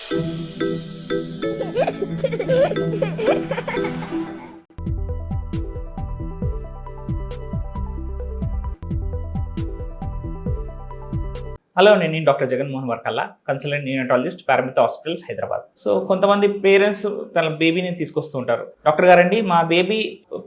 Hello, నేను doctor Jaganmohan Varkalla, consultant neonatologist, Paramita hospitals, Hyderabad. So కొంతమంది parents తన బేబీని తీసుకొస్తూ ఉంటారు. డాక్టర్ గారండి, మా బేబీ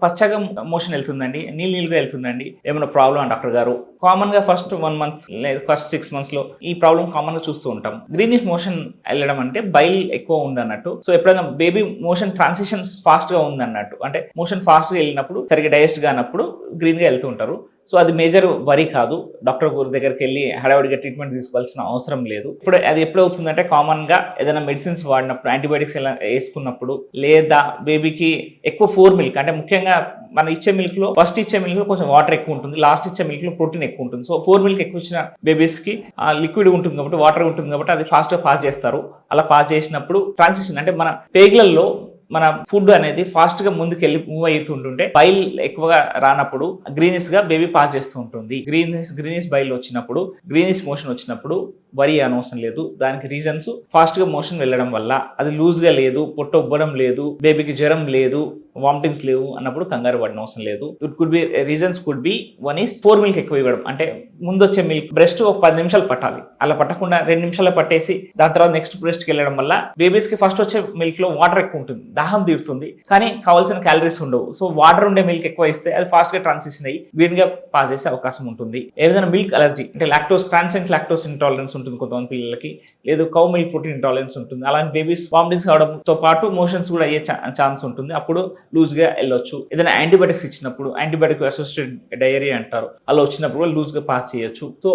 పచ్చగా మోషన్ వెళ్తుందండి, నీళ్ళుగా వెళ్తుందండి, ఏమైనా ప్రాబ్లం డాక్టర్ గారు? కామన్ గా ఫస్ట్ 1 month లేదా ఫస్ట్ 6 months లో ఈ ప్రాబ్లం కామన్ గా చూస్తూ ఉంటాం. గ్రీనిష్ మోషన్ వెళ్ళడం అంటే బైల్ ఎక్కువ ఉంది అన్నట్టు. సో ఎప్పుడైనా బేబీ మోషన్ ట్రాన్సిషన్స్ ఫాస్ట్ గా ఉంది అన్నట్టు, అంటే మోషన్ ఫాస్ట్ గా వెళ్ళినప్పుడు సరిగ్గా డైజెస్ట్ కానప్పుడు గ్రీన్ గా వెళ్తూ ఉంటారు. సో అది మేజర్ వరీ కాదు, డాక్టర్ దగ్గరికి వెళ్ళి హడావుడిగా ట్రీట్మెంట్ తీసుకోవాల్సిన అవసరం లేదు. ఇప్పుడు అది ఎప్పుడు అవుతుందంటే, కామన్ గా ఏదైనా మెడిసిన్స్ వాడినప్పుడు, యాంటీబయాటిక్స్ ఎలా వేసుకున్నప్పుడు, లేదా బేబీకి ఎక్కువ 4 milk అంటే ముఖ్యంగా మనం ఇచ్చే మిల్క్ లో ఫస్ట్ ఇచ్చే మిల్క్ లో కొంచెం వాటర్ ఎక్కువ ఉంటుంది, లాస్ట్ ఇచ్చే మిల్క్ లో ప్రోటీన్ ఎక్కువ ఉంటుంది. సో 4 milk ఎక్కువ ఇచ్చిన బేబీస్ కి లిక్విడ్ ఉంటుంది కాబట్టి, వాటర్ ఉంటుంది కాబట్టి అది ఫాస్ట్ గా పాస్ చేస్తారు. అలా పాస్ చేసినప్పుడు ట్రాన్సిషన్ అంటే మన పేగులలో మన ఫుడ్ అనేది ఫాస్ట్ గా ముందుకెళ్ళి మూవ్ అవుతుంటుంటే బైల్ ఎక్కువగా రానప్పుడు గ్రీనిష్ గా బేబీ పాస్ చేస్తూ ఉంటుంది. గ్రీనిష్ బైల్ వచ్చినప్పుడు, గ్రీనిష్ మోషన్ వచ్చినప్పుడు వరి అనవసరం లేదు. దానికి రీజన్స్ ఫాస్ట్ గా మోషన్ వెళ్ళడం వల్ల, అది లూజ్ గా లేదు, పొట్ట ఉబ్బడం లేదు, బేబీకి జ్వరం లేదు, వామిటింగ్స్ లేవు అన్నప్పుడు కంగారు పడిన అవసరం లేదు. It could be reasons could be 1 is 4 milk ఎక్కువ ఇవ్వడం, అంటే ముందు వచ్చే మిల్క్ బ్రెస్ట్ ఒక 10 నిమిషాలు పట్టాలి, అలా పట్టకుండా 2 నిమిషాలు పట్టేసి దాని తర్వాత నెక్స్ట్ బ్రెస్ట్ కి వెళ్ళడం వల్ల బేబీస్ కి ఫస్ట్ వచ్చే మిల్క్ లో వాటర్ ఎక్కువ ఉంటుంది, దాహం తీరుతుంది, కానీ కావాల్సిన క్యాలరీస్ ఉండవు. సో వాటర్ ఉండే మిల్క్ ఎక్కువ ఇస్తే అది ఫాస్ట్ గా ట్రాన్సిషన్ అయ్యి గ్రీన్ గా పాస్ చేసే అవకాశం ఉంటుంది. ఏదైనా మిల్క్ అలర్జీ అంటే లాక్టోస్, ట్రాన్సెంట్ లాక్టోస్ ఇంటాలరెన్స్ ఉంటుంది కొంతమంది పిల్లలకి, లేదు కౌ మిల్క్ ప్రోటీన్ ఇంటాలరెన్స్ ఉంటుంది. అలాంటి బేబీస్ వామిటింగ్స్ కావడంతో పాటు మోషన్స్ కూడా అయ్యే ఛాన్స్ ఉంటుంది, అప్పుడు లూజ్ గా వెళ్ళొచ్చు. ఏదైనా యాంటీబయాటిక్స్ ఇచ్చినప్పుడు, యాంటీబయాటిక్ అసోసియేటెడ్ డయేరియా అంటారు, అలా వచ్చినప్పుడు లూజ్ గా పాస్ చేయొచ్చు. సో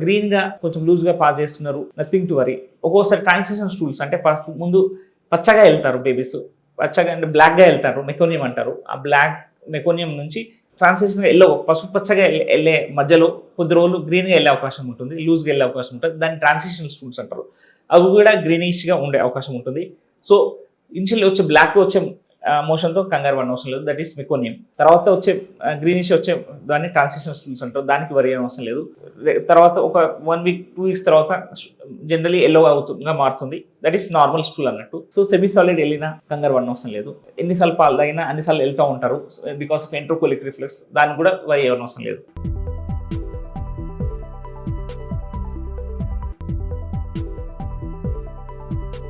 గ్రీన్ గా కొంచెం లూజ్ గా పాస్ చేస్తున్నారు, నథింగ్ టు వరీ. ఒక్కోసారి ట్రాన్సిషన్ స్టూల్స్ అంటే ముందు పచ్చగా వెళ్తారు బేబీస్, పచ్చగా అంటే బ్లాక్ గా వెళ్తారు, మెకోనియం అంటారు. ఆ బ్లాక్ మెకోనియం నుంచి ట్రాన్సిషన్ ఎల్లో పసుపు పచ్చగా వెళ్ళే మధ్యలో కొద్ది రోజులు గ్రీన్ గా వెళ్ళే అవకాశం ఉంటుంది, లూజ్ గా వెళ్ళే అవకాశం ఉంటుంది. దాన్ని ట్రాన్సిషన్ స్టూల్స్ అంటారు. అవి కూడా గ్రీనిష్ గా ఉండే అవకాశం ఉంటుంది. సో ఇనిషియల్ వచ్చే బ్లాక్ వచ్చే మోషన్తో కంగారు పడిన అవసరం లేదు, దట్ ఈస్ మెకోనియం. తర్వాత వచ్చే గ్రీనిష్ వచ్చే దాన్ని ట్రాన్సిషన్ స్టూల్స్ అంటారు, దానికి వరి అవసరం లేదు. తర్వాత ఒక 1 week 2 weeks తర్వాత జనరలీ ఎల్లో అవుతుందిగా మారుతుంది, దట్ ఈస్ నార్మల్ స్టూల్ అన్నట్టు. సో సెమీ సాలిడ్ వెళ్ళినా కంగారు పడిన అవసరం లేదు. ఎన్నిసార్లు పాలు తాగినా అన్నిసార్లు వెళ్తూ ఉంటారు బికాస్ ఆఫ్ ఎంట్రోకోలిక్ రిఫ్లెక్స్, దానికి కూడా వరి అవసరం లేదు.